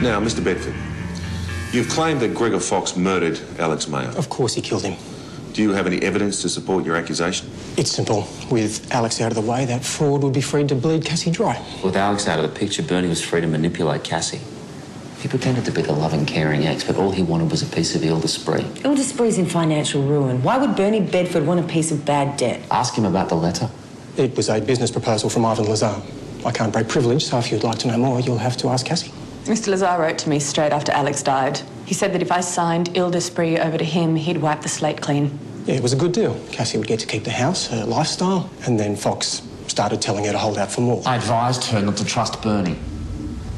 Now, Mr. Bedford, you've claimed that Gregor Fox murdered Alex Mayo. Of course he killed him. Do you have any evidence to support your accusation? It's simple. With Alex out of the way, that fraud would be free to bleed Cassie dry. With Alex out of the picture, Bernie was free to manipulate Cassie. He pretended to be the loving, caring ex, but all he wanted was a piece of Ile-d'Esprit. Ile-d'Esprit's in financial ruin. Why would Bernie Bedford want a piece of bad debt? Ask him about the letter. It was a business proposal from Ivan Lazar. I can't break privilege, so if you'd like to know more, you'll have to ask Cassie. Mr. Lazar wrote to me straight after Alex died. He said that if I signed Ile-d'Esprit over to him, he'd wipe the slate clean. Yeah, it was a good deal. Cassie would get to keep the house, her lifestyle, and then Fox started telling her to hold out for more. I advised her not to trust Bernie.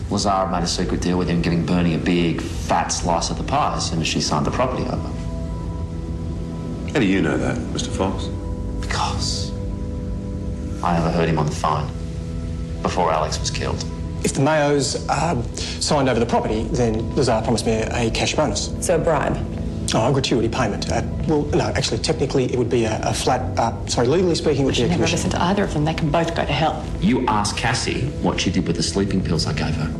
Lazar made a secret deal with him, giving Bernie a big, fat slice of the pie as soon as she signed the property over. How do you know that, Mr. Fox? Because I overheard him on the phone before Alex was killed. If the Mayos signed over the property, then Lazar promised me a cash bonus. So a bribe? Oh, a gratuity payment. Well, no, actually, technically, it would be a flat... legally speaking, it would be a Never commission. listen to either of them. They can both go to hell. You asked Cassie what she did with the sleeping pills I gave her.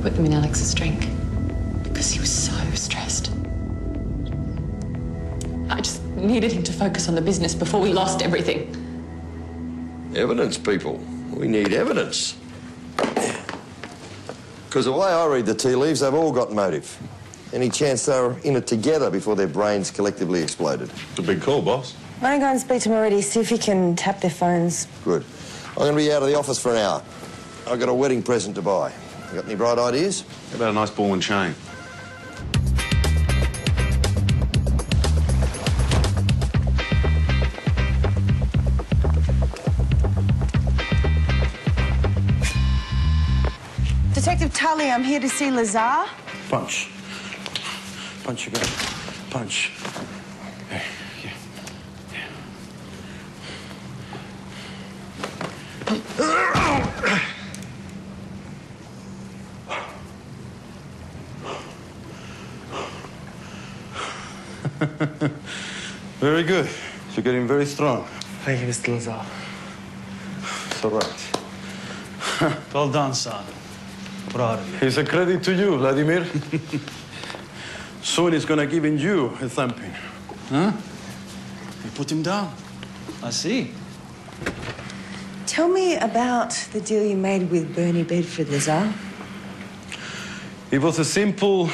Put them in Alex's drink. Because he was so stressed. I just needed him to focus on the business before we lost everything. Evidence, people. We need evidence. Because the way I read the tea leaves, they've all got motive. Any chance they were in it together before their brains collectively exploded? It's a big call, boss. Why don't I go and speak to them already, see if he can tap their phones? Good. I'm going to be out of the office for an hour. I've got a wedding present to buy. You got any bright ideas? How about a nice ball and chain? Detective Tully, I'm here to see Lazar. Punch. Punch again. Punch. Hey, yeah. Very good. You're getting very strong. Thank you, Mr. Lazar. It's all right. Well done, son. Proud of you. It's a credit to you, Vladimir. Soon he's gonna give in you a thumping. Huh? You put him down. I see. Tell me about the deal you made with Bernie Bedford, Lazar. It was a simple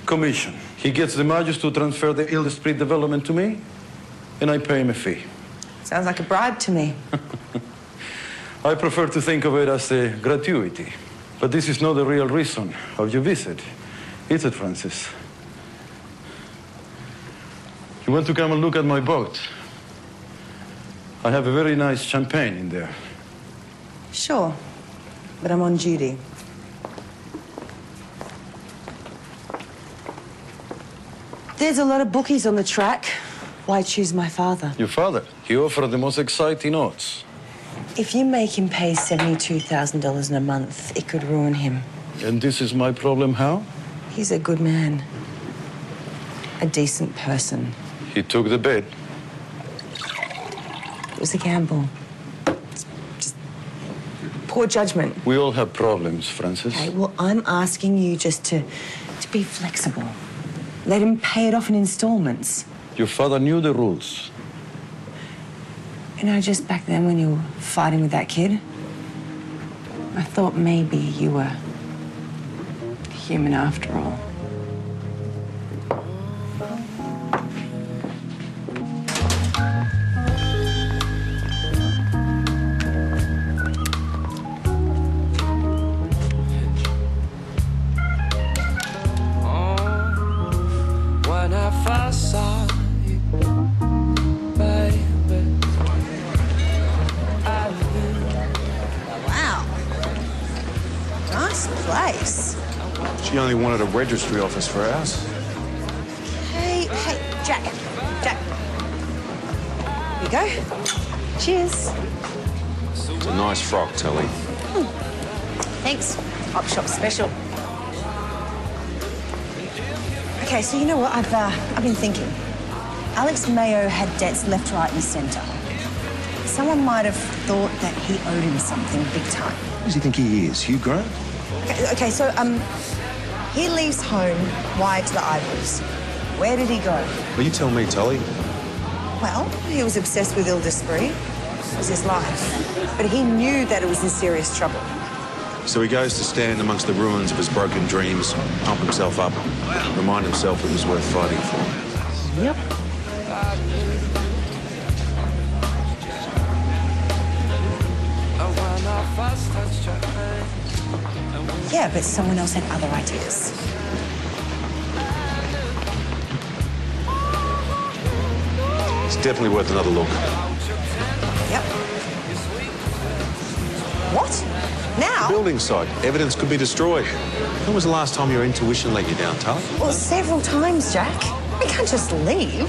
commission. He gets the Majors to transfer the Ile-d'Esprit development to me, and I pay him a fee. Sounds like a bribe to me. I prefer to think of it as a gratuity. But this is not the real reason of your visit, is it, Francis? You want to come and look at my boat? I have a very nice champagne in there. Sure, but I'm on duty. There's a lot of bookies on the track. Why choose my father? Your father? He offered the most exciting odds. If you make him pay $72,000 in a month, it could ruin him. And this is my problem, how? He's a good man. A decent person. He took the bet. It was a gamble. It's just poor judgment. We all have problems, Francis. Okay, well, I'm asking you just to be flexible. Let him pay it off in installments. Your father knew the rules. You know, just back then when you were fighting with that kid, I thought maybe you were human after all. When I first saw you, baby. Wow. Nice place. She only wanted a registry office for a house. Hey, Jack. Here you go. Cheers. It's a nice frock, Tully. Thanks. Op shop special. Okay, so you know what? I've been thinking. Alex Mayo had debts left, right, and centre. Someone might have thought that he owed him something big time. Who does he think he is? Hugh Grant? Okay, so He leaves home, wired to the eyeballs. Where did he go? Well, you tell me, Tully. Well, he was obsessed with Il Desprit. It was his life. But he knew that it was in serious trouble. So he goes to stand amongst the ruins of his broken dreams, pump himself up, remind himself it was worth fighting for. Yep. Yeah, but someone else had other ideas. It's definitely worth another look. Yep. What? Now? Building site. Evidence could be destroyed. When was the last time your intuition let you down, Tully? Well, several times, Jack. We can't just leave.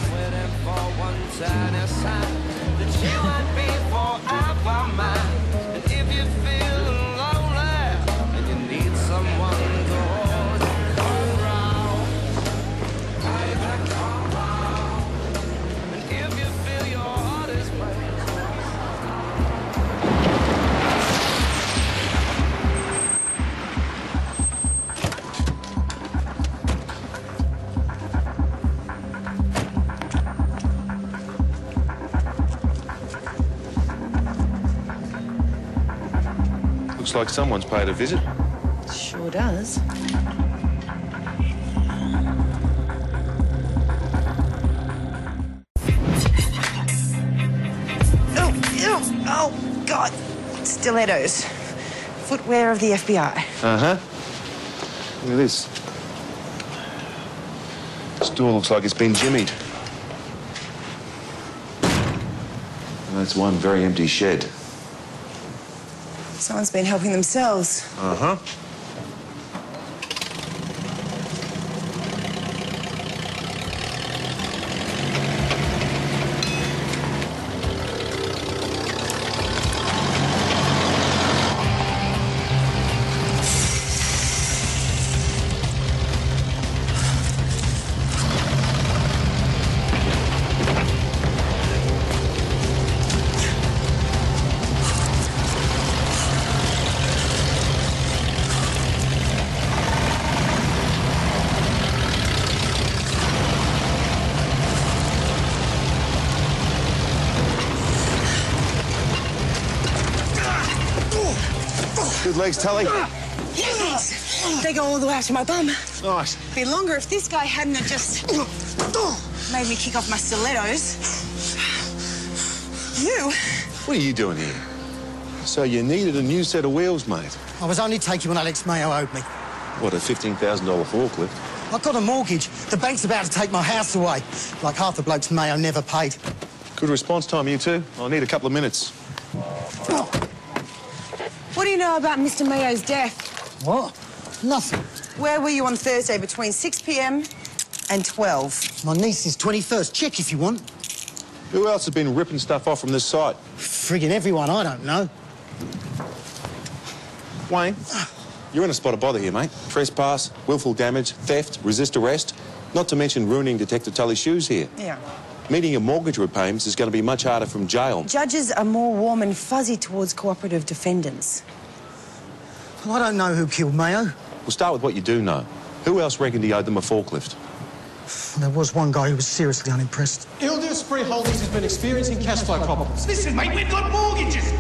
Looks like someone's paid a visit. Sure does. Oh, God. Stilettos. Footwear of the FBI. Uh-huh. Look at this. This door looks like it's been jimmied. And that's one very empty shed. Someone's been helping themselves. Uh-huh. Good legs, Tully. Yeah, thanks. They go all the way out to my bum. Nice. Be longer if this guy hadn't have just made me kick off my stilettos. You? What are you doing here? So you needed a new set of wheels, mate? I was only taking what Alex Mayo owed me. What, a $15,000 forklift? I've got a mortgage. The bank's about to take my house away. Like half the blokes Mayo never paid. Good response time, you two. I'll need a couple of minutes. What do you know about Mr. Mayo's death? What? Nothing. Where were you on Thursday between 6 p.m. and 12? My niece's 21st. Check if you want. Who else has been ripping stuff off from this site? Friggin' everyone I don't know. Wayne, you're in a spot of bother here, mate. Trespass, willful damage, theft, resist arrest. Not to mention ruining Detective Tully's shoes here. Yeah. Meeting your mortgage repayments is going to be much harder from jail. Judges are more warm and fuzzy towards cooperative defendants. Well, I don't know who killed Mayo. We'll start with what you do know. Who else reckoned he owed them a forklift? There was one guy who was seriously unimpressed. Il Desprit Holdings has been experiencing cash flow problems. Listen, mate, we've got mortgages.